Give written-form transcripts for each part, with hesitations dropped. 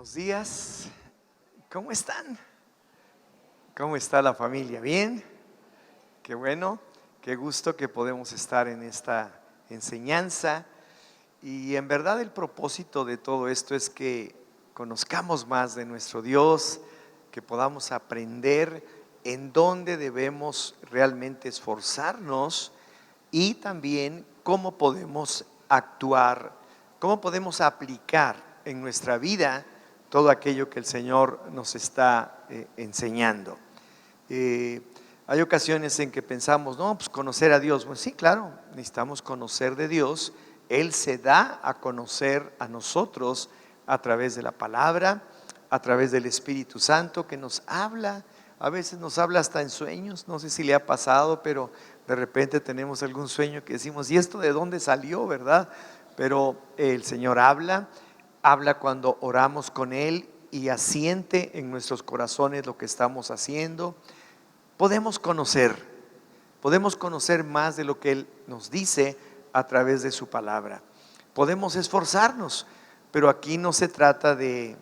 Buenos días, ¿cómo están? ¿Cómo está la familia? ¿Bien? Qué bueno, qué gusto que podemos estar en esta enseñanza. Y en verdad el propósito de todo esto es que conozcamos más de nuestro Dios, que podamos aprender en dónde debemos realmente esforzarnos y también cómo podemos actuar, cómo podemos aplicar en nuestra vida todo aquello que el Señor nos está enseñando. Hay ocasiones en que pensamos, no, pues conocer a Dios. Bueno, sí, claro, necesitamos conocer de Dios. Él se da a conocer a nosotros a través de la palabra, a través del Espíritu Santo que nos habla. A veces nos habla hasta en sueños, no sé si le ha pasado, pero de repente tenemos algún sueño que decimos, ¿y esto de dónde salió, verdad? Pero el Señor habla cuando oramos con Él y asiente en nuestros corazones lo que estamos haciendo. Podemos conocer más de lo que Él nos dice a través de su palabra. Podemos esforzarnos, pero aquí no se trata de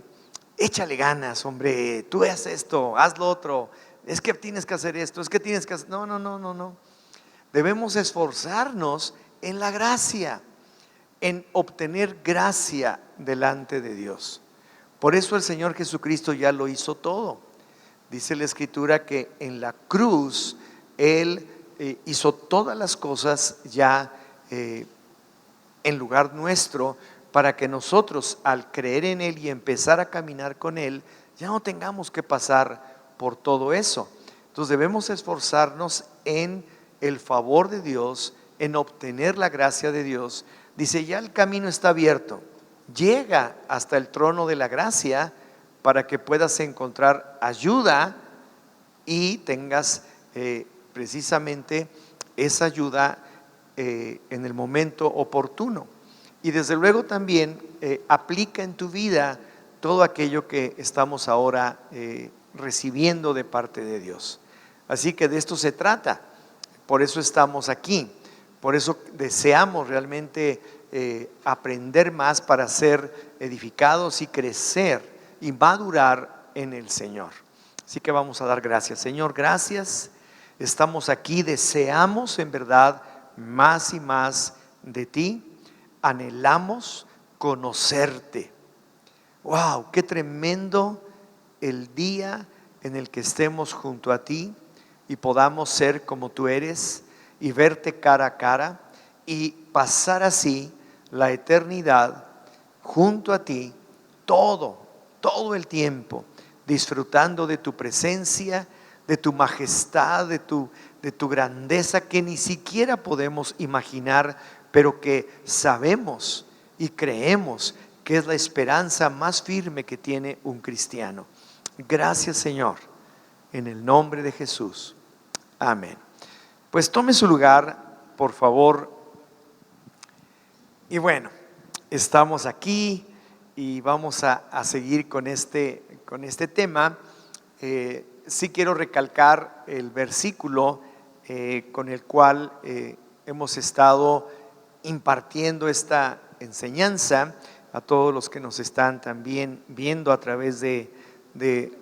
échale ganas, hombre, tú haz esto, haz lo otro, es que tienes que hacer esto, es que tienes que hacer. No. Debemos esforzarnos en la gracia, en obtener gracia delante de Dios. Por eso el Señor Jesucristo ya lo hizo todo. Dice la Escritura que en la cruz Él hizo todas las cosas ya en lugar nuestro, para que nosotros al creer en Él y empezar a caminar con Él, ya no tengamos que pasar por todo eso. Entonces debemos esforzarnos en el favor de Dios, en obtener la gracia de Dios. Dice, ya el camino está abierto, llega hasta el trono de la gracia para que puedas encontrar ayuda y tengas precisamente esa ayuda en el momento oportuno. Y desde luego también aplica en tu vida todo aquello que estamos ahora recibiendo de parte de Dios. Así que de esto se trata, por eso estamos aquí, por eso deseamos realmente aprender más para ser edificados y crecer y madurar en el Señor. Así que vamos a dar gracias. Señor, gracias, estamos aquí, deseamos en verdad más y más de ti. Anhelamos conocerte. Wow, qué tremendo el día en el que estemos junto a ti y podamos ser como tú eres y verte cara a cara y pasar así la eternidad junto a ti todo el tiempo, disfrutando de tu presencia, de tu majestad, de tu grandeza que ni siquiera podemos imaginar, pero que sabemos y creemos que es la esperanza más firme que tiene un cristiano. Gracias, Señor, en el nombre de Jesús. Amén. Pues tome su lugar, por favor. Y bueno, estamos aquí y vamos a seguir con este tema. Sí quiero recalcar el versículo con el cual hemos estado impartiendo esta enseñanza a todos los que nos están también viendo a través de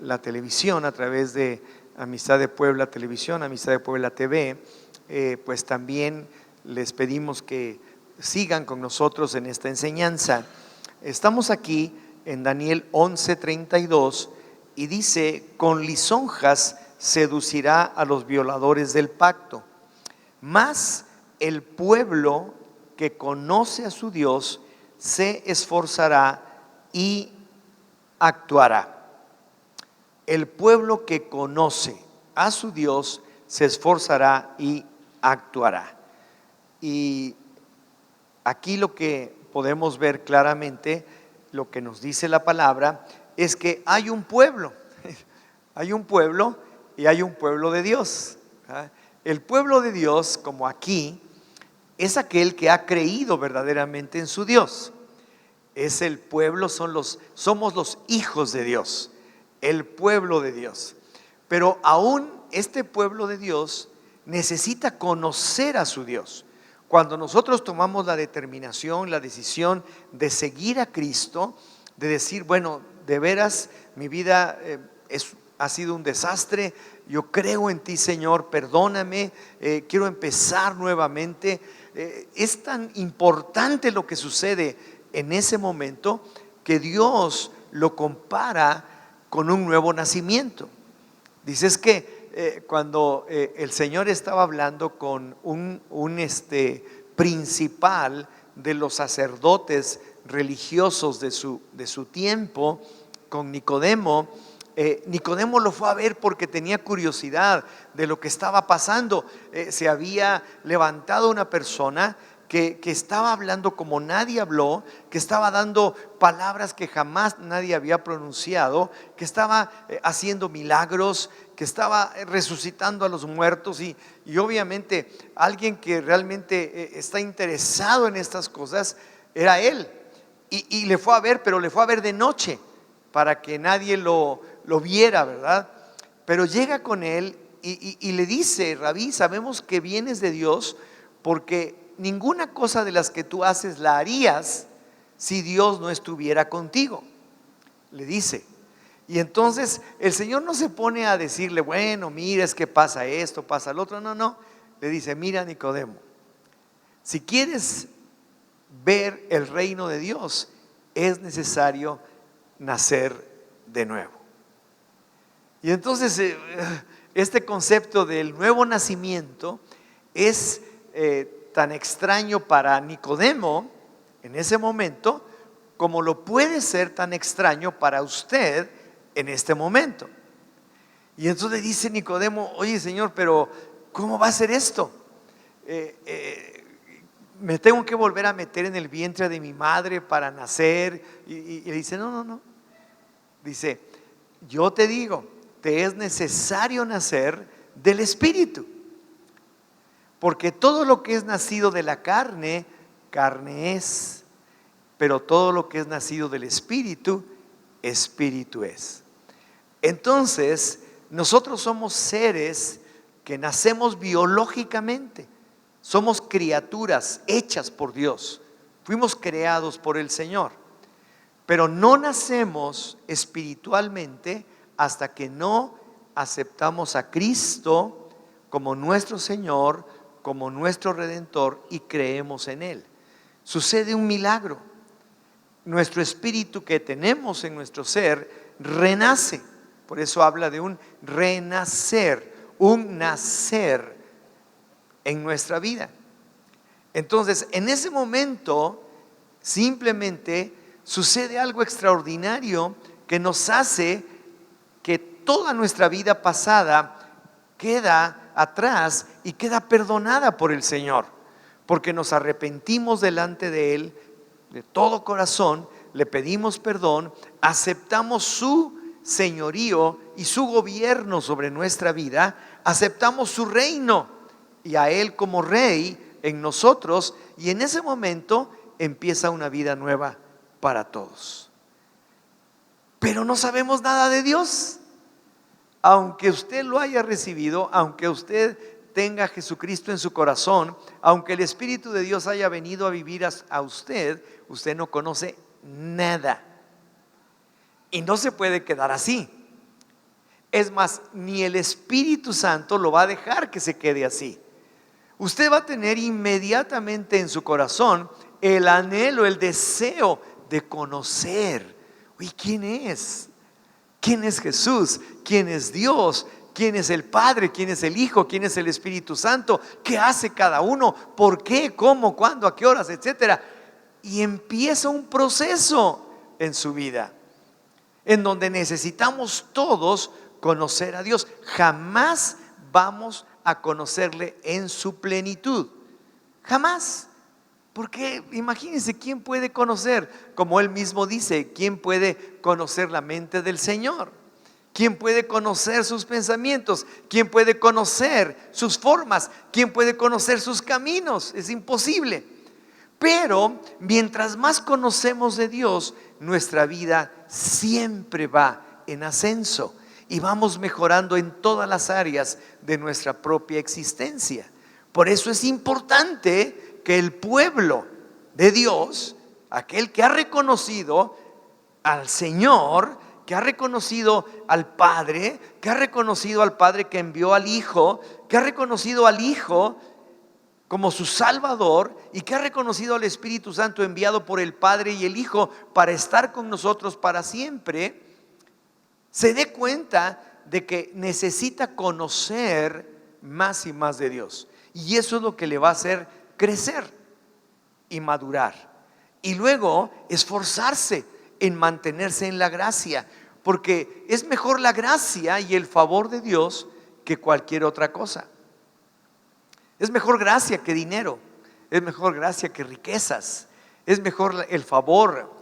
la televisión, a través de Amistad de Puebla Televisión, Amistad de Puebla TV. Pues también les pedimos que sigan con nosotros en esta enseñanza. Estamos aquí en Daniel 11:32 y dice, con lisonjas seducirá a los violadores del pacto, mas el pueblo que conoce a su Dios se esforzará y actuará. El pueblo que conoce a su Dios se esforzará y actuará. Y aquí lo que podemos ver claramente, lo que nos dice la palabra, es que hay un pueblo y hay un pueblo de Dios. El pueblo de Dios, como aquí, es aquel que ha creído verdaderamente en su Dios. Es el pueblo, somos los hijos de Dios, el pueblo de Dios. Pero aún este pueblo de Dios necesita conocer a su Dios. Cuando nosotros tomamos la determinación, la decisión de seguir a Cristo, de decir, bueno, de veras mi vida ha sido un desastre. Yo creo en ti, Señor, perdóname, quiero empezar nuevamente. Es tan importante lo que sucede en ese momento que Dios lo compara con un nuevo nacimiento. Dices que cuando el Señor estaba hablando con un principal de los sacerdotes religiosos de su tiempo, con Nicodemo, Nicodemo lo fue a ver porque tenía curiosidad de lo que estaba pasando. Se había levantado una persona que estaba hablando como nadie habló, que estaba dando palabras que jamás nadie había pronunciado, que estaba haciendo milagros, que estaba resucitando a los muertos y obviamente alguien que realmente está interesado en estas cosas era él. Y le fue a ver, pero le fue a ver de noche para que nadie lo viera, ¿verdad? Pero llega con él y le dice: Rabí, sabemos que vienes de Dios, porque ninguna cosa de las que tú haces la harías si Dios no estuviera contigo, le dice. Y entonces el Señor no se pone a decirle: bueno, mira, es que pasa esto, pasa lo otro. No, le dice: mira, Nicodemo, si quieres ver el reino de Dios, es necesario nacer de nuevo. Y entonces este concepto del nuevo nacimiento es tan extraño para Nicodemo en ese momento, como lo puede ser tan extraño para usted en este momento. Y entonces dice Nicodemo: oye, Señor, pero ¿cómo va a ser esto? Me tengo que volver a meter en el vientre de mi madre para nacer. Y le dice: no. Dice: yo te digo, te es necesario nacer del Espíritu, porque todo lo que es nacido de la carne, carne es, pero todo lo que es nacido del Espíritu, Espíritu es. Entonces, nosotros somos seres que nacemos biológicamente, somos criaturas hechas por Dios, fuimos creados por el Señor, pero no nacemos espiritualmente hasta que no aceptamos a Cristo como nuestro Señor, como nuestro Redentor, y creemos en Él. Sucede un milagro. Nuestro espíritu que tenemos en nuestro ser renace. Por eso habla de un renacer, un nacer en nuestra vida. Entonces, en ese momento, simplemente sucede algo extraordinario que nos hace que toda nuestra vida pasada queda atrás y queda perdonada por el Señor, porque nos arrepentimos delante de Él de todo corazón, le pedimos perdón, aceptamos su señorío y su gobierno sobre nuestra vida, aceptamos su reino y a Él como Rey en nosotros, y en ese momento empieza una vida nueva para todos. Pero no sabemos nada de Dios. Aunque usted lo haya recibido, aunque usted tenga a Jesucristo en su corazón, aunque el Espíritu de Dios haya venido a vivir a usted, usted no conoce nada. Y no se puede quedar así. Es más, ni el Espíritu Santo lo va a dejar que se quede así. Usted va a tener inmediatamente en su corazón el anhelo, el deseo de conocer. ¿Y quién es? ¿Quién es Jesús? ¿Quién es Dios? ¿Quién es el Padre? ¿Quién es el Hijo? ¿Quién es el Espíritu Santo? ¿Qué hace cada uno? ¿Por qué? ¿Cómo? ¿Cuándo? ¿A qué horas? Etcétera. Y empieza un proceso en su vida en donde necesitamos todos conocer a Dios. Jamás vamos a conocerle en su plenitud. Jamás. Porque imagínense, ¿quién puede conocer? Como Él mismo dice, ¿quién puede conocer la mente del Señor? ¿Quién puede conocer sus pensamientos? ¿Quién puede conocer sus formas? ¿Quién puede conocer sus caminos? Es imposible. Pero mientras más conocemos de Dios, nuestra vida siempre va en ascenso y vamos mejorando en todas las áreas de nuestra propia existencia. Por eso es importante que el pueblo de Dios, aquel que ha reconocido al Señor, que ha reconocido al Padre, que ha reconocido al Padre que envió al Hijo, que ha reconocido al Hijo como su Salvador y que ha reconocido al Espíritu Santo enviado por el Padre y el Hijo para estar con nosotros para siempre, se dé cuenta de que necesita conocer más y más de Dios. Y eso es lo que le va a hacer crecer y madurar. Y luego esforzarse en mantenerse en la gracia, porque es mejor la gracia y el favor de Dios que cualquier otra cosa. Es mejor gracia que dinero, es mejor gracia que riquezas, es mejor el favor.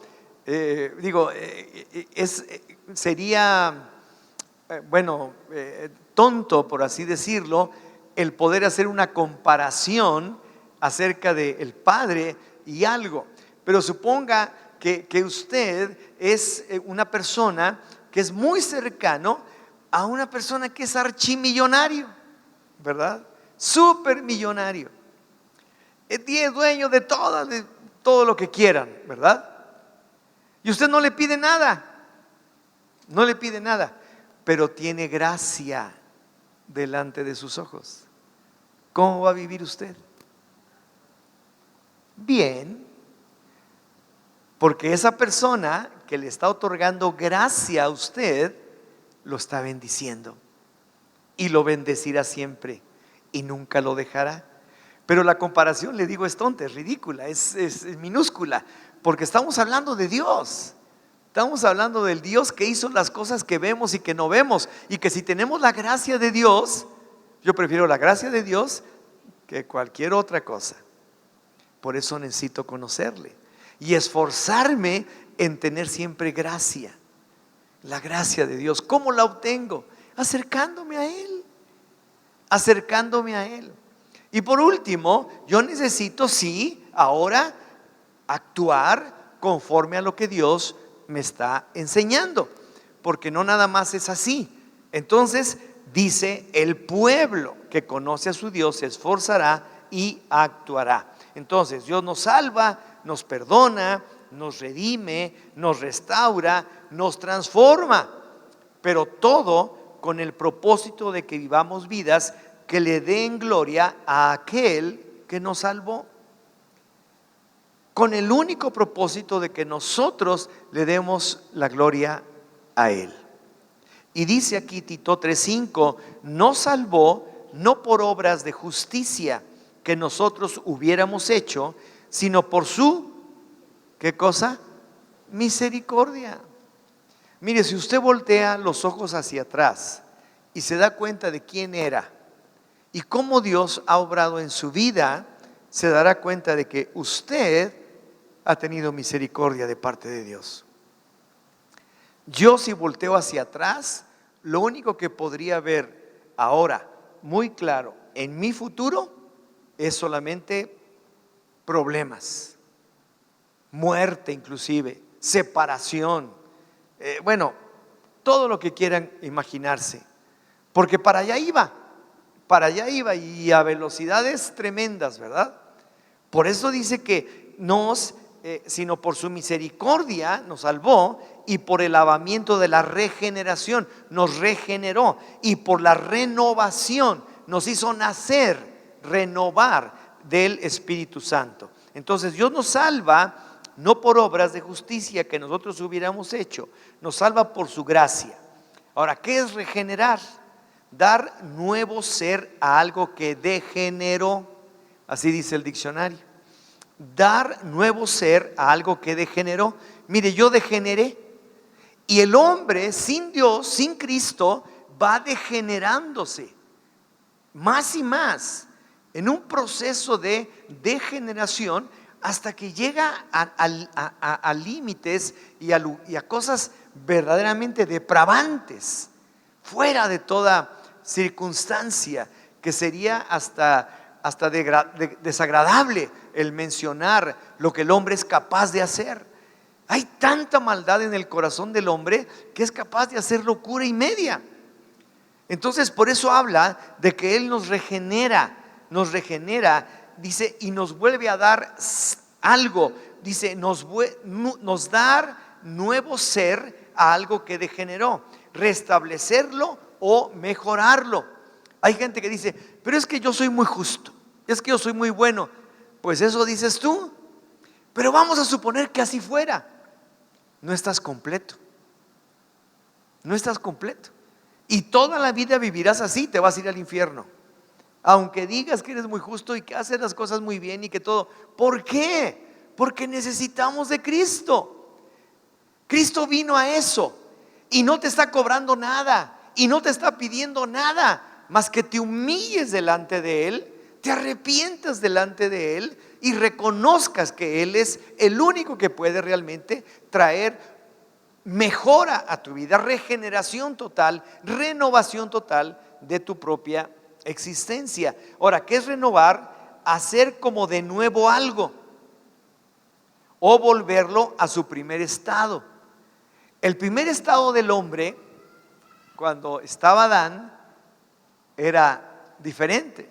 Sería tonto, por así decirlo, el poder hacer una comparación acerca del Padre y algo. Pero suponga que usted es una persona que es muy cercano a una persona que es archimillonario, ¿verdad? Supermillonario. Es dueño de todo lo que quieran, ¿verdad? Y usted no le pide nada, no le pide nada, pero tiene gracia delante de sus ojos. ¿Cómo va a vivir usted? Bien, porque esa persona que le está otorgando gracia a usted lo está bendiciendo y lo bendecirá siempre y nunca lo dejará. Pero la comparación, le digo, es tonta, es ridícula, es minúscula, porque estamos hablando de Dios. Estamos hablando del Dios que hizo las cosas que vemos y que no vemos, y que si tenemos la gracia de Dios, yo prefiero la gracia de Dios que cualquier otra cosa. Por eso necesito conocerle y esforzarme en tener siempre gracia. La gracia de Dios, ¿cómo la obtengo? Acercándome a Él, acercándome a Él. Y por último, yo necesito ahora actuar conforme a lo que Dios me está enseñando, porque no nada más es así. Entonces dice: el pueblo que conoce a su Dios se esforzará y actuará. Entonces Dios nos salva, nos perdona, nos redime, nos restaura, nos transforma, pero todo con el propósito de que vivamos vidas que le den gloria a aquel que nos salvó, con el único propósito de que nosotros le demos la gloria a Él. Y dice aquí Tito 3:5: nos salvó no por obras de justicia que nosotros hubiéramos hecho, sino por su, ¿qué cosa? Misericordia. Mire, si usted voltea los ojos hacia atrás y se da cuenta de quién era y cómo Dios ha obrado en su vida, se dará cuenta de que usted ha tenido misericordia de parte de Dios. Yo, si volteo hacia atrás, lo único que podría ver ahora muy claro en mi futuro es solamente problemas, muerte, inclusive separación, todo lo que quieran imaginarse, porque para allá iba y a velocidades tremendas, ¿verdad? Por eso dice que sino por su misericordia nos salvó, y por el lavamiento de la regeneración nos regeneró, y por la renovación nos hizo nacer, renovar del Espíritu Santo. Entonces Dios nos salva no por obras de justicia que nosotros hubiéramos hecho, nos salva por su gracia. Ahora, ¿qué es regenerar? Dar nuevo ser a algo que degeneró, así dice el diccionario. Dar nuevo ser a algo que degeneró. Mire, yo degeneré, y el hombre sin Dios, sin Cristo, va degenerándose más y más en un proceso de degeneración, hasta que llega a límites y a cosas verdaderamente depravantes, fuera de toda circunstancia, que sería hasta desagradable el mencionar lo que el hombre es capaz de hacer. Hay tanta maldad en el corazón del hombre que es capaz de hacer locura y media. Entonces, por eso habla de que Él nos regenera, dice, y nos vuelve a dar algo. Dice, nos nuevo ser a algo que degeneró, restablecerlo o mejorarlo. Hay gente que dice, pero es que yo soy muy justo, es que yo soy muy bueno. Pues eso dices tú, pero vamos a suponer que así fuera. No estás completo, no estás completo. Y toda la vida vivirás así, te vas a ir al infierno. Aunque digas que eres muy justo y que haces las cosas muy bien y que todo. ¿Por qué? Porque necesitamos de Cristo. Cristo vino a eso y no te está cobrando nada y no te está pidiendo nada más que te humilles delante de Él, te arrepientas delante de Él y reconozcas que Él es el único que puede realmente traer mejora a tu vida, regeneración total, renovación total de tu propia existencia. Ahora, ¿qué es renovar? Hacer como de nuevo algo o volverlo a su primer estado. El primer estado del hombre, cuando estaba Adán, era diferente.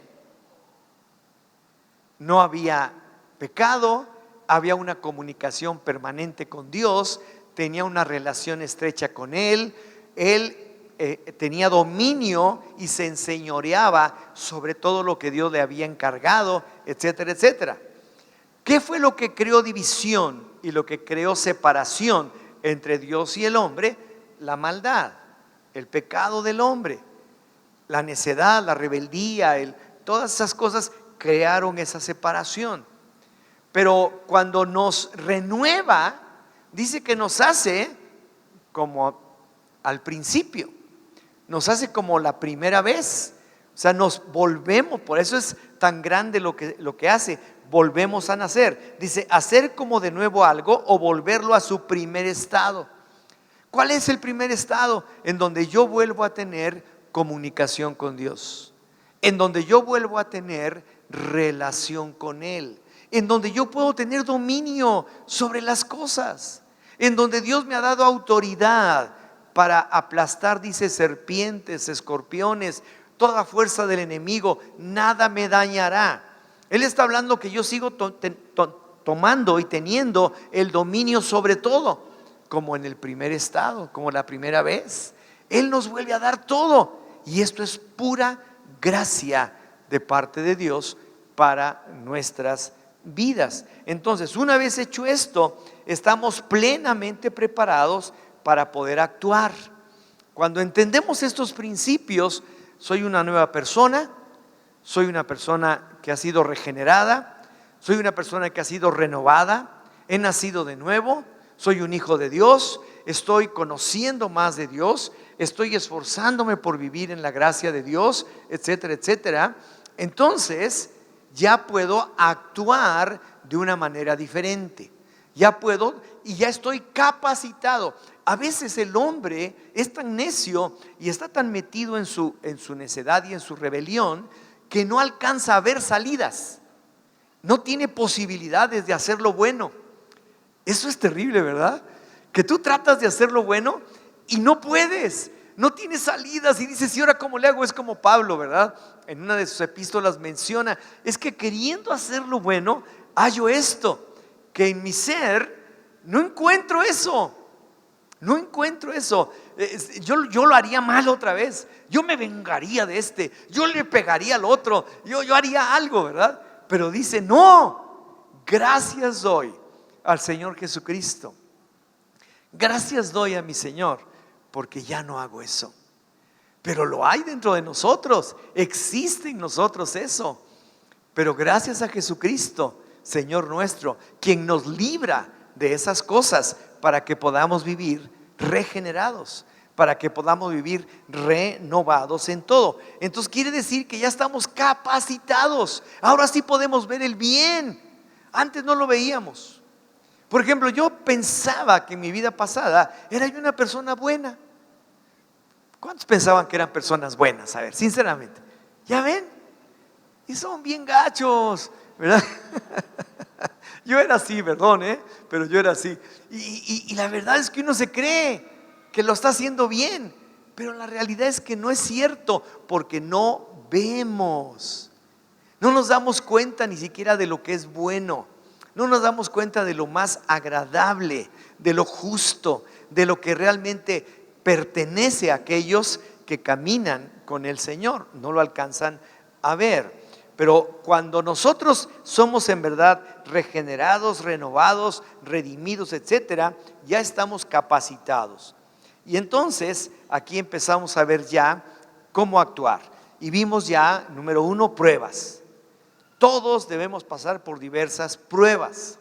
No había pecado, había una comunicación permanente con Dios, tenía una relación estrecha con Él, tenía dominio y se enseñoreaba sobre todo lo que Dios le había encargado, etcétera, etcétera. ¿Qué fue lo que creó división y lo que creó separación entre Dios y el hombre? La maldad, el pecado del hombre, la necedad, la rebeldía, todas esas cosas crearon esa separación. Pero cuando nos renueva, dice que nos hace como al principio, nos hace como la primera vez. O sea, nos volvemos, por eso es tan grande lo que hace, volvemos a nacer. Dice, hacer como de nuevo algo o volverlo a su primer estado. ¿Cuál es el primer estado? En donde yo vuelvo a tener comunicación con Dios, en donde yo vuelvo a tener relación con Él, en donde yo puedo tener dominio sobre las cosas, en donde Dios me ha dado autoridad para aplastar, dice, serpientes, escorpiones, toda fuerza del enemigo, nada me dañará. Él está hablando que yo sigo tomando y teniendo el dominio sobre todo, como en el primer estado, como la primera vez. Él nos vuelve a dar todo, y esto es pura gracia de parte de Dios para nuestras vidas. Entonces, una vez hecho esto, estamos plenamente preparados para poder actuar. Cuando entendemos estos principios, soy una nueva persona, soy una persona que ha sido regenerada, soy una persona que ha sido renovada, he nacido de nuevo, soy un hijo de Dios, estoy conociendo más de Dios, estoy esforzándome por vivir en la gracia de Dios, etcétera, etcétera. Entonces ya puedo actuar de una manera diferente. Ya puedo y ya estoy capacitado. A veces el hombre es tan necio y está tan metido en su necedad y en su rebelión que no alcanza a ver salidas. No tiene posibilidades de hacer lo bueno. Eso es terrible, ¿verdad? Que tú tratas de hacer lo bueno y no puedes. No tienes salidas y dices, ¿y ahora cómo le hago? Es como Pablo, ¿verdad? En una de sus epístolas menciona, es que queriendo hacer lo bueno, hallo esto, que en mi ser no encuentro eso. No encuentro eso. Yo lo haría mal otra vez. Yo me vengaría de este. Yo le pegaría al otro. Yo haría algo, ¿verdad? Pero dice, no, gracias doy al Señor Jesucristo. Gracias doy a mi Señor, porque ya no hago eso. Pero lo hay dentro de nosotros, existe en nosotros eso. Pero gracias a Jesucristo, Señor nuestro, quien nos libra de esas cosas para que podamos vivir regenerados, para que podamos vivir renovados en todo. Entonces quiere decir que ya estamos capacitados. Ahora sí podemos ver el bien. Antes no lo veíamos. Por ejemplo, yo pensaba que en mi vida pasada era yo una persona buena. ¿Cuántos pensaban que eran personas buenas? A ver, sinceramente. ¿Ya ven? Y son bien gachos, ¿verdad? Yo era así, perdón, pero yo era así. Y la verdad es que uno se cree que lo está haciendo bien, pero la realidad es que no es cierto, porque no vemos. No nos damos cuenta ni siquiera de lo que es bueno. No nos damos cuenta de lo más agradable, de lo justo, de lo que realmente pertenece a aquellos que caminan con el Señor. No lo alcanzan a ver. Pero cuando nosotros somos en verdad regenerados, renovados, redimidos, etcétera, ya estamos capacitados. Y entonces aquí empezamos a ver ya cómo actuar. Y vimos ya, número 1, pruebas. Todos debemos pasar por diversas pruebas.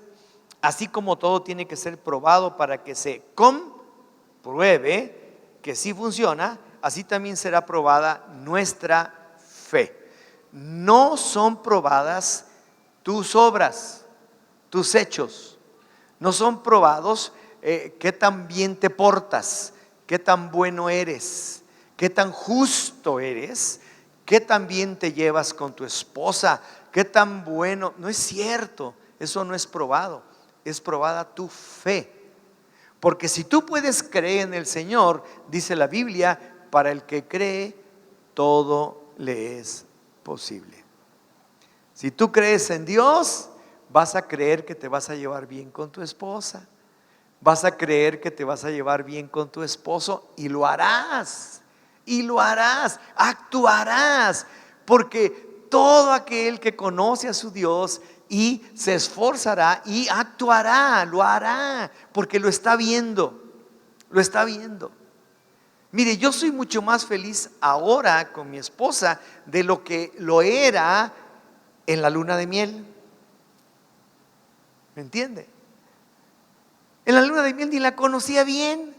Así como todo tiene que ser probado para que se compruebe que sí funciona, así también será probada nuestra fe. No son probadas tus obras, tus hechos. No son probados qué tan bien te portas, qué tan bueno eres, qué tan justo eres, qué tan bien te llevas con tu esposa, qué tan bueno. No es cierto, eso no es probado, es probada tu fe. Porque si tú puedes creer en el Señor, dice la Biblia, para el que cree, todo le es posible. Si tú crees en Dios, vas a creer que te vas a llevar bien con tu esposa, vas a creer que te vas a llevar bien con tu esposo, y lo harás, actuarás, porque todo aquel que conoce a su Dios y se esforzará y actuará, lo hará, porque lo está viendo, lo está viendo. Mire, yo soy mucho más feliz ahora con mi esposa de lo que lo era en la luna de miel. ¿Me entiende? En la luna de miel ni la conocía bien.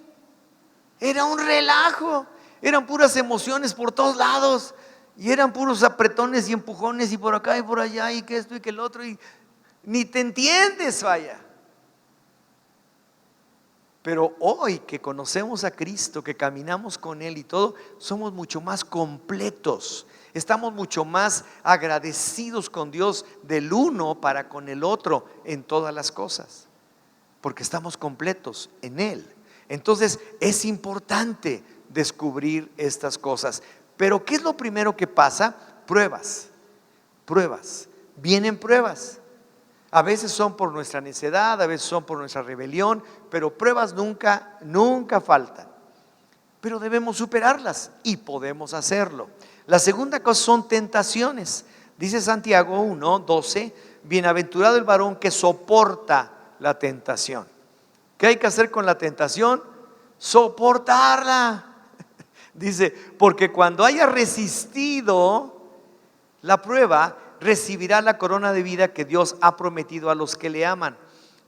Era un relajo, eran puras emociones por todos lados, y eran puros apretones y empujones y por acá y por allá y que esto y que el otro, y ni te entiendes, vaya. Pero hoy que conocemos a Cristo, que caminamos con Él y todo, somos mucho más completos. Estamos mucho más agradecidos con Dios del uno para con el otro en todas las cosas, porque estamos completos en Él. Entonces es importante descubrir estas cosas. Pero ¿qué es lo primero que pasa? Pruebas, vienen pruebas. A veces son por nuestra necedad, a veces son por nuestra rebelión, pero pruebas nunca faltan. Pero debemos superarlas y podemos hacerlo. La segunda cosa son tentaciones. Dice Santiago 1:12, bienaventurado el varón que soporta la tentación. ¿Qué hay que hacer con la tentación? Soportarla. Dice, porque cuando haya resistido la prueba, recibirá la corona de vida que Dios ha prometido a los que le aman.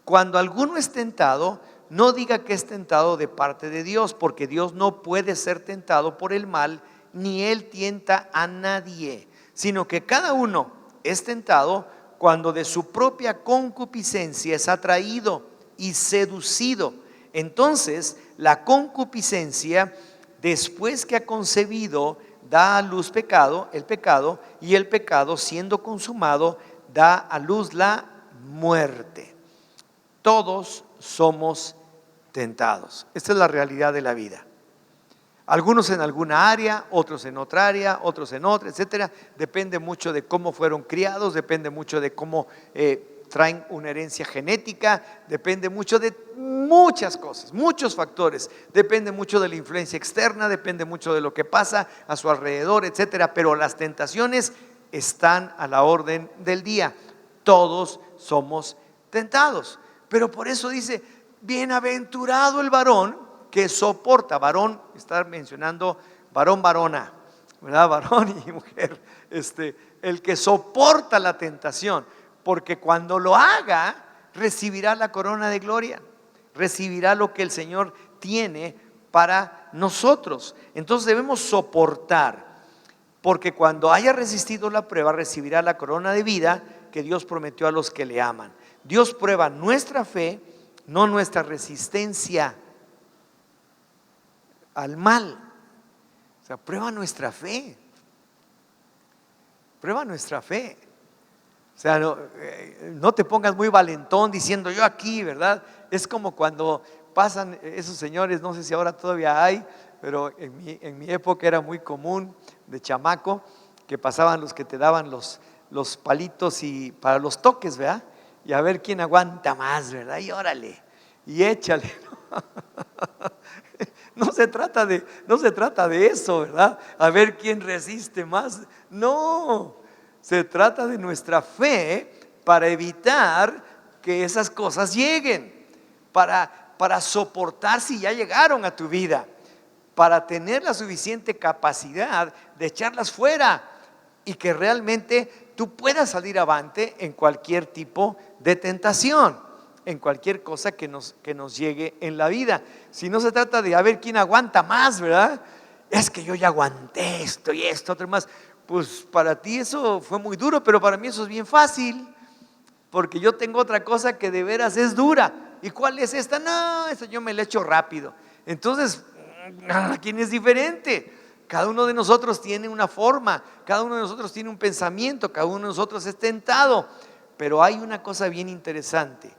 Cuando alguno es tentado, no diga que es tentado de parte de Dios, porque Dios no puede ser tentado por el mal, ni Él tienta a nadie, sino que cada uno es tentado cuando de su propia concupiscencia es atraído y seducido. Entonces la concupiscencia, después que ha concebido, da a luz el pecado, y el pecado, siendo consumado, da a luz la muerte. Todos somos tentados. Esta es la realidad de la vida. Algunos en alguna área, otros en otra área, otros en otra, etcétera. Depende mucho de cómo fueron criados, depende mucho de cómo traen una herencia genética, depende mucho de muchas cosas, muchos factores, depende mucho de la influencia externa, depende mucho de lo que pasa a su alrededor, etcétera. Pero las tentaciones están a la orden del día. Todos somos tentados. Pero por eso dice, bienaventurado el varón que soporta. Varón, está mencionando varón, varona, ¿verdad? Varón y mujer. El que soporta la tentación, porque cuando lo haga, recibirá la corona de gloria, recibirá lo que el Señor tiene para nosotros. Entonces debemos soportar, porque cuando haya resistido la prueba, recibirá la corona de vida que Dios prometió a los que le aman. Dios prueba nuestra fe, no nuestra resistencia al mal. O sea, prueba nuestra fe. Prueba nuestra fe. O sea, no te pongas muy valentón diciendo yo aquí, ¿verdad? Es como cuando pasan esos señores, no sé si ahora todavía hay, pero en mi época era muy común, de chamaco, que pasaban los que te daban los palitos y para los toques, ¿verdad? y a ver quién aguanta más, ¿verdad? Y órale, y échale. No se trata de eso, ¿verdad? A ver quién resiste más. No, se trata de nuestra fe para evitar que esas cosas lleguen, para soportar si ya llegaron a tu vida, para tener la suficiente capacidad de echarlas fuera y que realmente tú puedas salir avante en cualquier tipo de tentación, en cualquier cosa que nos llegue en la vida. Si no se trata de a ver quién aguanta más, ¿verdad? Es que yo ya aguanté esto y esto, otro más. Pues para ti eso fue muy duro, pero para mí eso es bien fácil, porque yo tengo otra cosa que de veras es dura. ¿Y cuál es esta? No, esta yo me la echo rápido. Entonces, ¿quién es diferente? Cada uno de nosotros tiene una forma, cada uno de nosotros tiene un pensamiento, cada uno de nosotros es tentado. Pero hay una cosa bien interesante.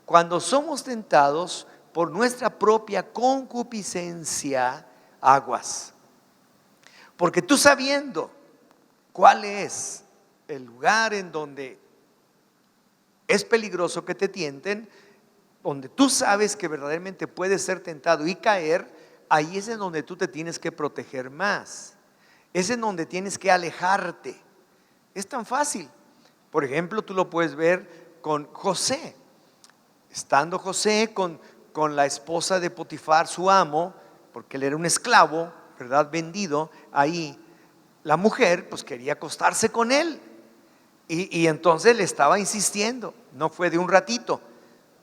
Cuando somos tentados por nuestra propia concupiscencia, aguas. Porque tú, sabiendo cuál es el lugar en donde es peligroso que te tienten, donde tú sabes que verdaderamente puedes ser tentado y caer, ahí es en donde tú te tienes que proteger más. Es en donde tienes que alejarte. Es tan fácil. Por ejemplo, tú lo puedes ver con José. Estando José con la esposa de Potifar, su amo, porque él era un esclavo, ¿verdad? Vendido, ahí la mujer pues quería acostarse con él. Y entonces le estaba insistiendo. No fue de un ratito,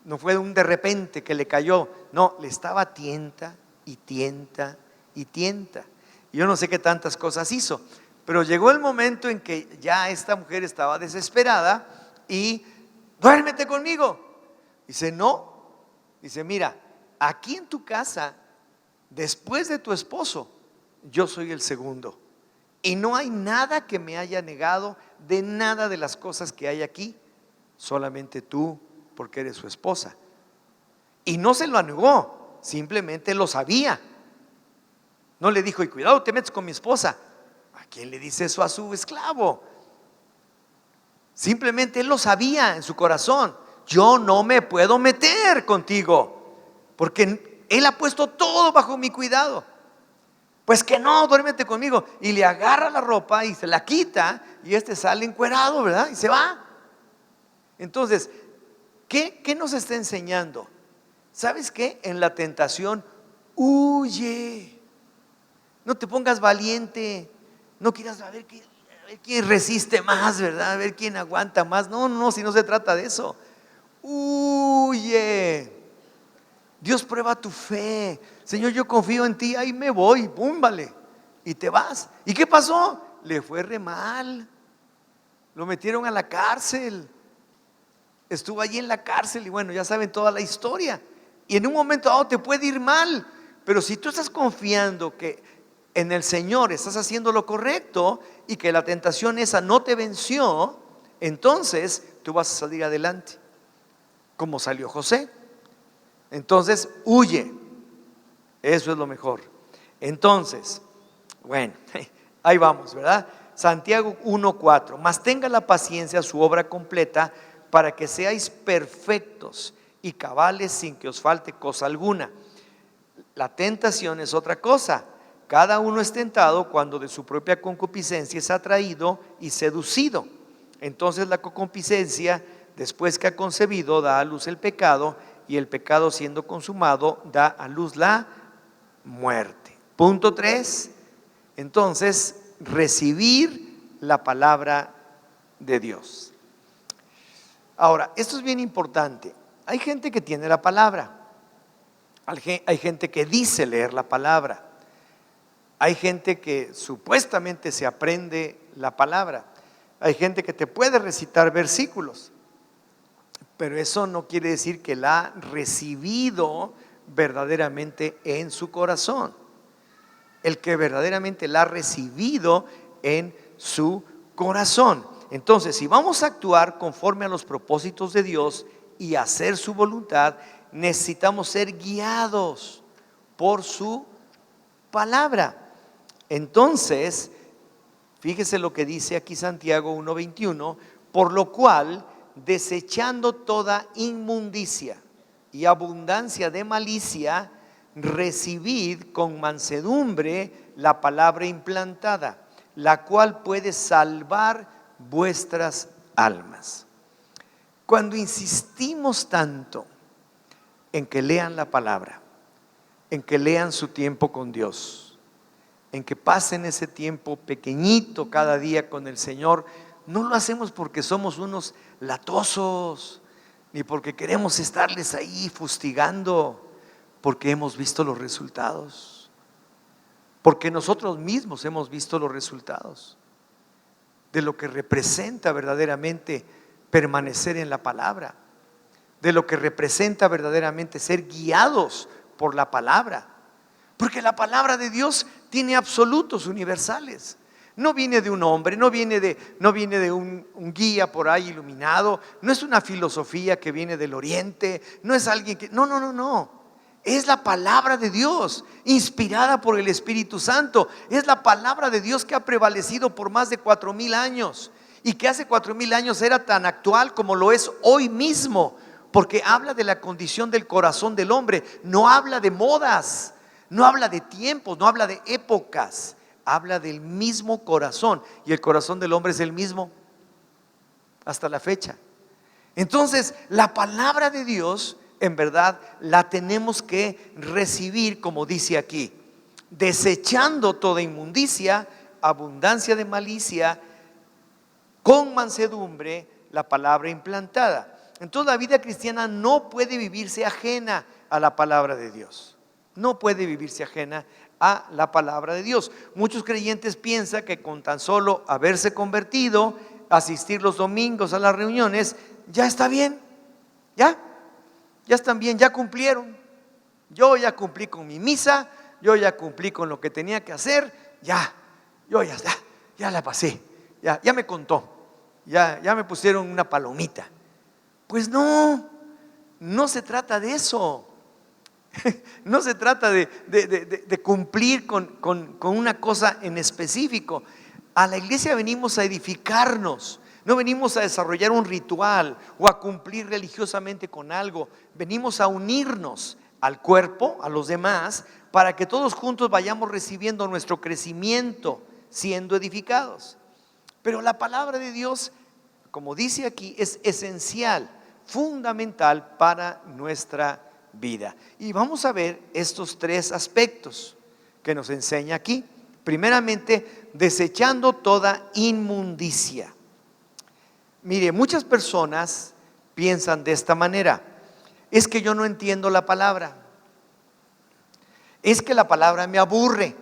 no fue de repente que le cayó. No, le estaba tienta y tienta y tienta. Yo no sé qué tantas cosas hizo, pero llegó el momento en que ya esta mujer estaba desesperada y duérmete conmigo. Dice, no. Dice, mira, aquí en tu casa, después de tu esposo, yo soy el segundo. Y no hay nada que me haya negado de nada de las cosas que hay aquí. Solamente tú, porque eres su esposa. Y no se lo negó, simplemente lo sabía. No le dijo, y cuidado, te metes con mi esposa. ¿A quién le dice eso a su esclavo? Simplemente él lo sabía en su corazón. Yo no me puedo meter contigo, porque él ha puesto todo bajo mi cuidado. Pues que no, duérmete conmigo. Y le agarra la ropa y se la quita, y este sale encuerado, ¿verdad? Y se va. Entonces, ¿qué nos está enseñando? ¿Sabes qué? En la tentación, huye. No te pongas valiente. No quieras a ver quién resiste más, ¿verdad? A ver quién aguanta más. No, no, si no se trata de eso. Huye. Dios prueba tu fe. Señor, yo confío en ti, ahí me voy, pum, vale. Y te vas. ¿Y qué pasó? Le fue re mal. Lo metieron a la cárcel. Estuvo allí en la cárcel y bueno, ya saben toda la historia. Y en un momento dado te puede ir mal. Pero si tú estás confiando que en el Señor estás haciendo lo correcto y que la tentación esa no te venció, entonces tú vas a salir adelante, como salió José. Entonces huye. Eso es lo mejor. Entonces, bueno, ahí vamos, ¿verdad? Santiago 1:4. Mas tenga la paciencia su obra completa, para que seáis perfectos y cabales sin que os falte cosa alguna. La tentación es otra cosa. Cada uno es tentado cuando de su propia concupiscencia es atraído y seducido. Entonces la concupiscencia, después que ha concebido, da a luz el pecado, y el pecado, siendo consumado, da a luz la muerte. Punto 3. Entonces, recibir la palabra de Dios. Ahora, esto es bien importante. Hay gente que tiene la palabra. Hay gente que dice leer la palabra. Hay gente que supuestamente se aprende la palabra. Hay gente que te puede recitar versículos, pero eso no quiere decir que la ha recibido verdaderamente en su corazón. El que verdaderamente la ha recibido en su corazón. Entonces, si vamos a actuar conforme a los propósitos de Dios y hacer su voluntad, necesitamos ser guiados por su palabra. Entonces, fíjese lo que dice aquí Santiago 1:21, por lo cual desechando toda inmundicia y abundancia de malicia, recibid con mansedumbre la palabra implantada, la cual puede salvar vuestras almas. Cuando insistimos tanto en que lean la palabra, en que lean su tiempo con Dios, en que pasen ese tiempo pequeñito cada día con el Señor, no lo hacemos porque somos unos latosos, ni porque queremos estarles ahí fustigando, porque hemos visto los resultados, porque nosotros mismos hemos visto los resultados de lo que representa verdaderamente permanecer en la palabra, de lo que representa verdaderamente ser guiados por la palabra, porque la palabra de Dios tiene absolutos universales. No viene de un hombre, no viene de un guía por ahí iluminado, no es una filosofía que viene del oriente, no es alguien que, no. Es la palabra de Dios, inspirada por el Espíritu Santo. Es la palabra de Dios que ha prevalecido por más de 4,000 años y que hace 4,000 años era tan actual como lo es hoy mismo, porque habla de la condición del corazón del hombre. No habla de modas, no habla de tiempos, no habla de épocas, habla del mismo corazón, y el corazón del hombre es el mismo hasta la fecha. Entonces, la palabra de Dios en verdad la tenemos que recibir, como dice aquí, desechando toda inmundicia, abundancia de malicia, con mansedumbre la palabra implantada. Entonces la vida cristiana no puede vivirse ajena a la palabra de Dios. No puede vivirse ajena a la palabra de Dios. Muchos creyentes piensan que con tan solo haberse convertido, asistir los domingos a las reuniones, ya está bien, ya están bien, ya cumplieron. Yo ya cumplí con mi misa, yo ya cumplí con lo que tenía que hacer, ya la pasé, ya me contó, ya me pusieron una palomita. Pues no se trata de eso. No se trata de cumplir con una cosa en específico. A la iglesia venimos a edificarnos. No venimos a desarrollar un ritual o a cumplir religiosamente con algo. Venimos a unirnos al cuerpo, a los demás, para que todos juntos vayamos recibiendo nuestro crecimiento, siendo edificados. Pero la palabra de Dios, como dice aquí, es esencial, fundamental para nuestra vida. Y vamos a ver estos 3 aspectos que nos enseña aquí. Primeramente, desechando toda inmundicia. Mire, muchas personas piensan de esta manera: es que yo no entiendo la palabra, es que la palabra me aburre.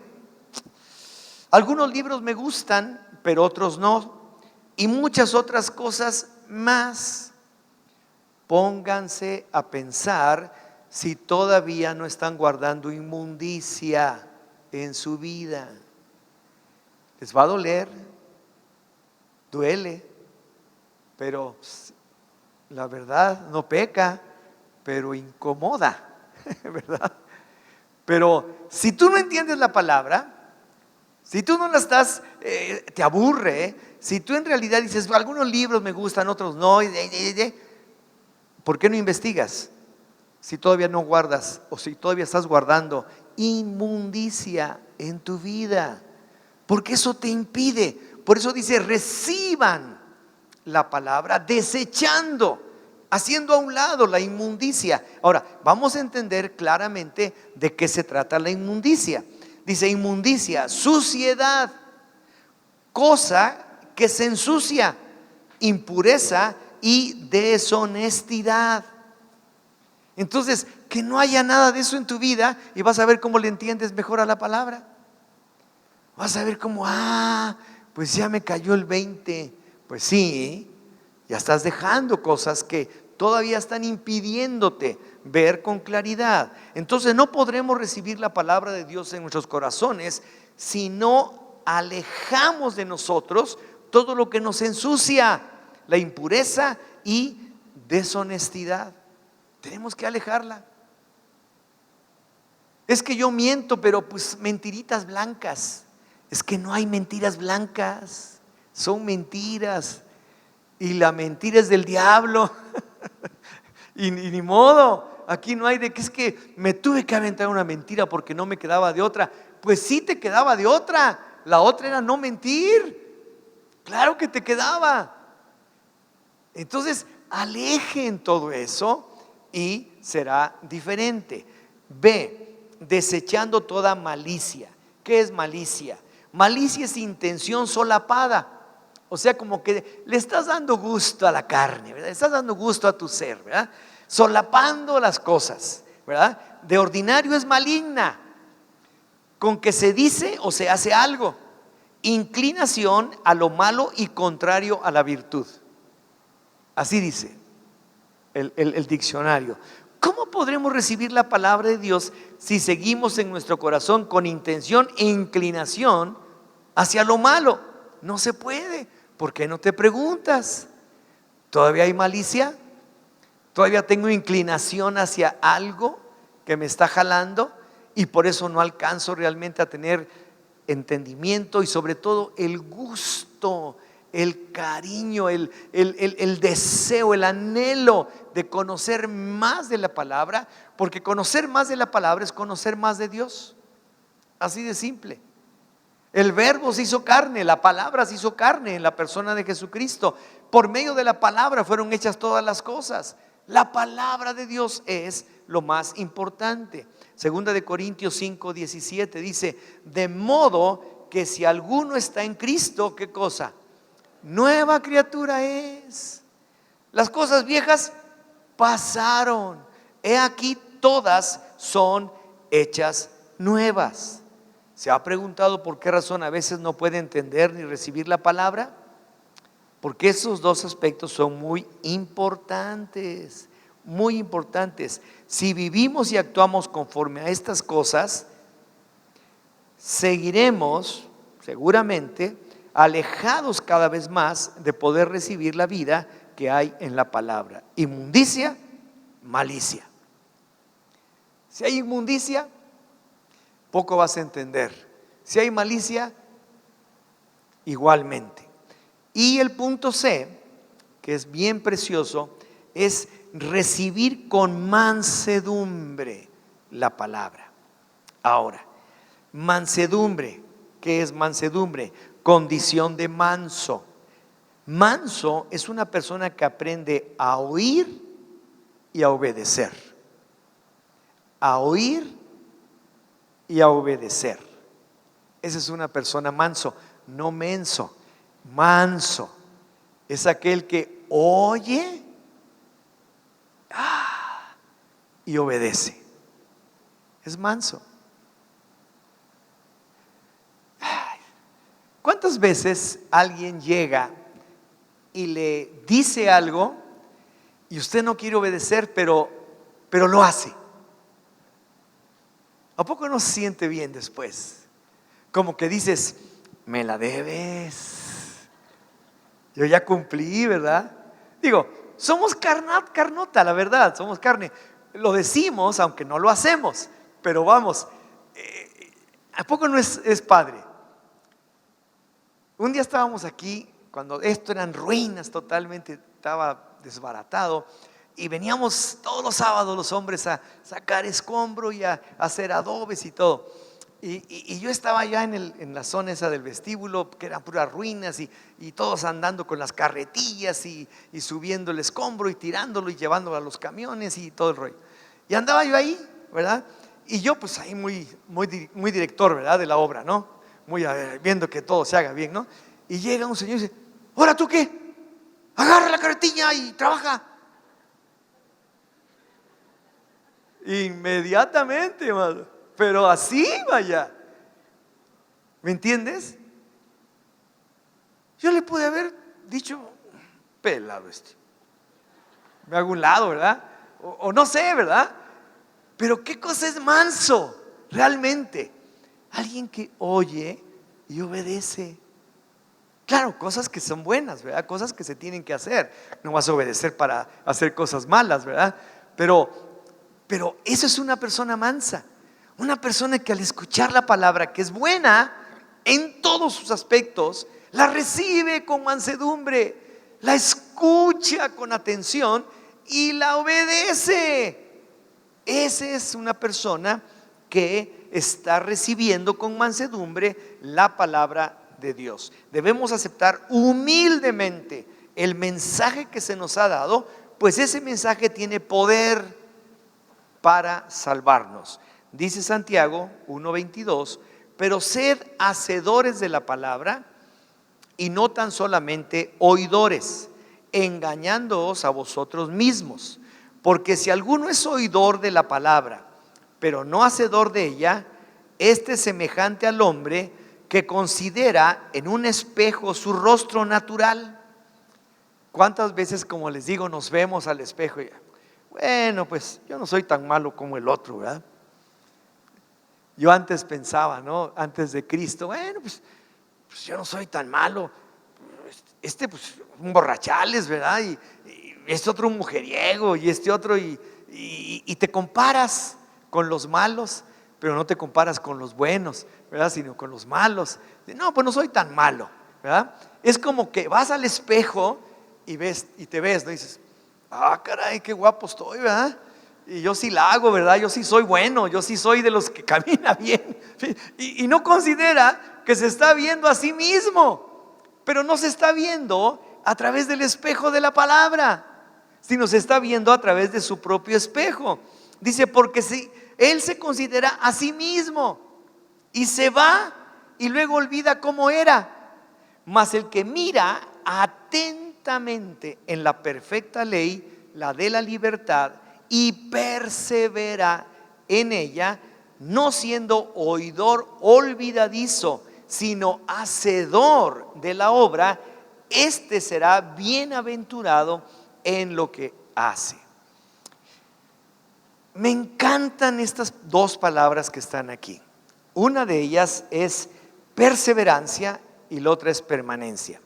Algunos libros me gustan, pero otros no, y muchas otras cosas más. Pónganse a pensar si todavía no están guardando inmundicia en su vida. Les va a doler, duele, pero la verdad no peca, pero incomoda, ¿verdad? Pero si tú no entiendes la palabra, si tú no la estás, te aburre, si tú en realidad dices, algunos libros me gustan, otros no, ¿por qué no investigas? Si todavía no guardas, o si todavía estás guardando inmundicia en tu vida, porque eso te impide. Por eso dice: reciban la palabra, desechando, haciendo a un lado la inmundicia. Ahora, vamos a entender claramente de qué se trata la inmundicia. Dice inmundicia, suciedad, cosa que se ensucia, impureza y deshonestidad. Entonces, que no haya nada de eso en tu vida, y vas a ver cómo le entiendes mejor a la palabra. Vas a ver cómo, pues ya me cayó el 20. Pues sí, ya estás dejando cosas que todavía están impidiéndote ver con claridad. Entonces no podremos recibir la palabra de Dios en nuestros corazones si no alejamos de nosotros todo lo que nos ensucia, la impureza y deshonestidad. Tenemos que alejarla. Es que yo miento, pero pues mentiritas blancas. Es que no hay mentiras blancas, son mentiras. y la mentira es del diablo. Y ni modo, aquí no hay de que es que me tuve que aventar una mentira porque no me quedaba de otra. Pues sí te quedaba de otra, la otra era no mentir, claro que te quedaba. Entonces alejen todo eso y será diferente. B, desechando toda malicia. ¿Qué es malicia? Malicia es intención solapada. O sea, como que le estás dando gusto a la carne, ¿verdad? Le estás dando gusto a tu ser, ¿verdad? Solapando las cosas, ¿verdad? De ordinario es maligna, con que se dice o se hace algo. Inclinación a lo malo y contrario a la virtud. Así dice el diccionario. ¿Cómo podremos recibir la palabra de Dios si seguimos en nuestro corazón con intención e inclinación hacia lo malo? No se puede. ¿Por qué no te preguntas? ¿Todavía hay malicia? ¿Todavía tengo inclinación hacia algo que me está jalando? Y por eso no alcanzo realmente a tener entendimiento y sobre todo el gusto, el cariño, el deseo, el anhelo de conocer más de la palabra, porque conocer más de la palabra es conocer más de Dios. Así de simple. El verbo se hizo carne, la palabra se hizo carne en la persona de Jesucristo. Por medio de la palabra fueron hechas todas las cosas. La palabra de Dios es lo más importante. Segunda de Corintios 5:17 dice: de modo que si alguno está en Cristo, ¿qué cosa? Nueva criatura es. Las cosas viejas pasaron, he aquí todas son hechas nuevas. ¿Se ha preguntado por qué razón a veces no puede entender ni recibir la palabra? Porque esos dos aspectos son muy importantes, muy importantes. Si vivimos y actuamos conforme a estas cosas, seguiremos seguramente alejados cada vez más de poder recibir la vida que hay en la palabra. Inmundicia, malicia. Si hay inmundicia, poco vas a entender. Si hay malicia, igualmente. Y el punto C, que es bien precioso, es recibir con mansedumbre la palabra. Ahora, mansedumbre, ¿qué es mansedumbre? Condición de manso. Manso es una persona que aprende a oír y a obedecer. A oír y a obedecer. Esa es una persona manso, no menso. Manso es aquel que oye y obedece. Es manso. ¿Cuántas veces alguien llega y le dice algo y usted no quiere obedecer, pero lo hace? ¿A poco no se siente bien después? Como que dices, me la debes. Yo ya cumplí, ¿verdad? Digo, somos carnota, la verdad, somos carne. Lo decimos, aunque no lo hacemos, pero vamos, ¿a poco no es padre? Un día estábamos aquí, cuando esto eran ruinas totalmente, estaba desbaratado, y veníamos todos los sábados los hombres a sacar escombro y a hacer adobes y todo. Y yo estaba allá en la zona esa del vestíbulo, que eran puras ruinas, y todos andando con las carretillas y subiendo el escombro y tirándolo y llevándolo a los camiones y todo el rollo. Y andaba yo ahí, ¿verdad? Y yo pues ahí muy director, ¿verdad? De la obra, ¿no? Muy viendo que todo se haga bien, ¿no? Y llega un señor y dice, ¿ahora tú qué? Agarra la carretilla y trabaja. Inmediatamente, hermano. Pero así vaya. ¿Me entiendes? Yo le pude haber dicho, pelado me hago un lado, ¿verdad? O no sé, ¿verdad? Pero ¿qué cosa es manso? Realmente, alguien que oye y obedece. Claro, cosas que son buenas, ¿verdad? Cosas que se tienen que hacer. No vas a obedecer para hacer cosas malas, ¿verdad? Pero eso es una persona mansa. Una persona que al escuchar la palabra, que es buena en todos sus aspectos, la recibe con mansedumbre, la escucha con atención y la obedece. Esa es una persona que está recibiendo con mansedumbre la palabra de Dios. Debemos aceptar humildemente el mensaje que se nos ha dado, pues ese mensaje tiene poder para salvarnos. Dice Santiago 1:22, pero sed hacedores de la palabra y no tan solamente oidores, engañándoos a vosotros mismos. Porque si alguno es oidor de la palabra, pero no hacedor de ella, este es semejante al hombre que considera en un espejo su rostro natural. ¿Cuántas veces, como les digo, nos vemos al espejo y bueno, pues yo no soy tan malo como el otro, ¿verdad? Yo antes pensaba, ¿no? Antes de Cristo, bueno, pues yo no soy tan malo. Pues un borrachales, ¿verdad? Y este otro un mujeriego y este otro y te comparas con los malos, pero no te comparas con los buenos, ¿verdad? Sino con los malos. No, pues no soy tan malo, ¿verdad? Es como que vas al espejo y ves y te ves, ¿no? Y dices, ah, caray, qué guapo estoy, ¿verdad? Y yo sí la hago, ¿verdad? Yo sí soy bueno, yo sí soy de los que camina bien. Y no considera que se está viendo a sí mismo, pero no se está viendo a través del espejo de la palabra, sino se está viendo a través de su propio espejo. Dice, porque si él se considera a sí mismo y se va y luego olvida cómo era, mas el que mira atentamente en la perfecta ley, la de la libertad, y persevera en ella, no siendo oidor olvidadizo, sino hacedor de la obra, este será bienaventurado en lo que hace. Me encantan estas dos palabras que están aquí. Una de ellas es perseverancia y la otra es permanencia.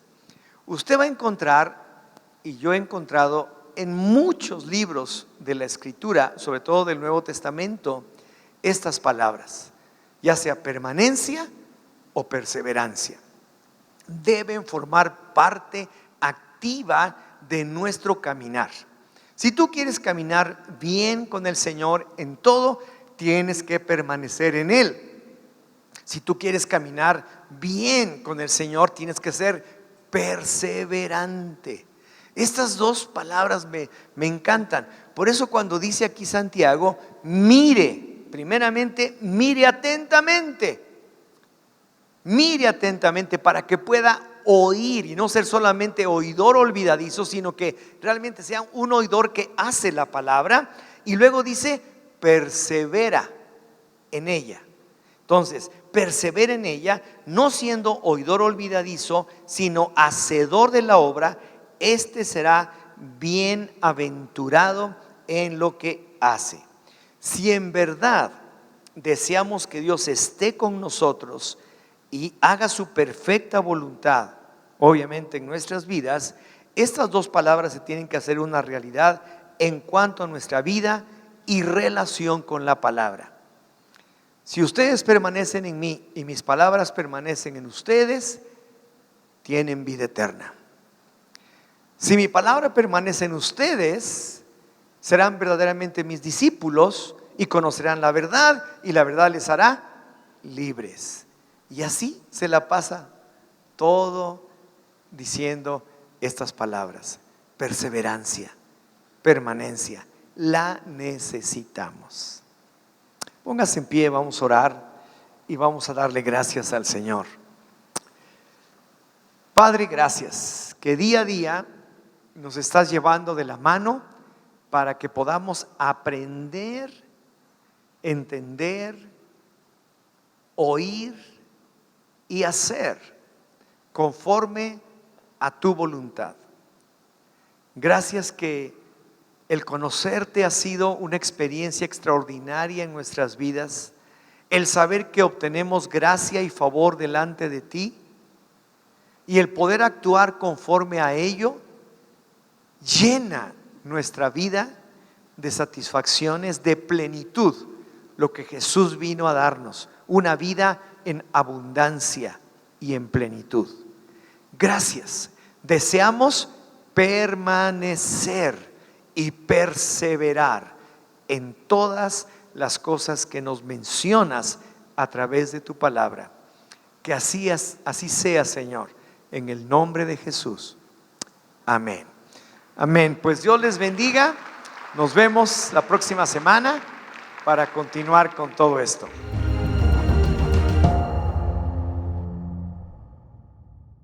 Usted va a encontrar, y yo he encontrado en muchos libros de la Escritura, sobre todo del Nuevo Testamento, estas palabras, ya sea permanencia o perseverancia. Deben formar parte activa de nuestro caminar. Si tú quieres caminar bien con el Señor en todo, tienes que permanecer en Él. Si tú quieres caminar bien con el Señor, tienes que ser perseverante. Estas dos palabras me encantan. Por eso cuando dice aquí Santiago, mire, primeramente, mire atentamente para que pueda oír y no ser solamente oidor olvidadizo, sino que realmente sea un oidor que hace la palabra. Y luego dice, persevera en ella. Entonces, persevera en ella, no siendo oidor olvidadizo, sino hacedor de la obra. Este será bienaventurado en lo que hace. Si en verdad deseamos que Dios esté con nosotros y haga su perfecta voluntad, obviamente en nuestras vidas, estas dos palabras se tienen que hacer una realidad en cuanto a nuestra vida y relación con la palabra. Si ustedes permanecen en mí y mis palabras permanecen en ustedes, tienen vida eterna. Si mi palabra permanece en ustedes, serán verdaderamente mis discípulos y conocerán la verdad, y la verdad les hará libres. Y así se la pasa todo diciendo estas palabras: perseverancia, permanencia, la necesitamos. Póngase en pie, vamos a orar y vamos a darle gracias al Señor. Padre, gracias que día a día nos estás llevando de la mano para que podamos aprender, entender, oír y hacer conforme a tu voluntad. Gracias que el conocerte ha sido una experiencia extraordinaria en nuestras vidas. El saber que obtenemos gracia y favor delante de ti y el poder actuar conforme a ello llena nuestra vida de satisfacciones, de plenitud, lo que Jesús vino a darnos, una vida en abundancia y en plenitud. Gracias. Deseamos permanecer y perseverar en todas las cosas que nos mencionas a través de tu palabra. Que así sea, Señor, en el nombre de Jesús. Amén. Amén. Pues Dios les bendiga. Nos vemos la próxima semana para continuar con todo esto.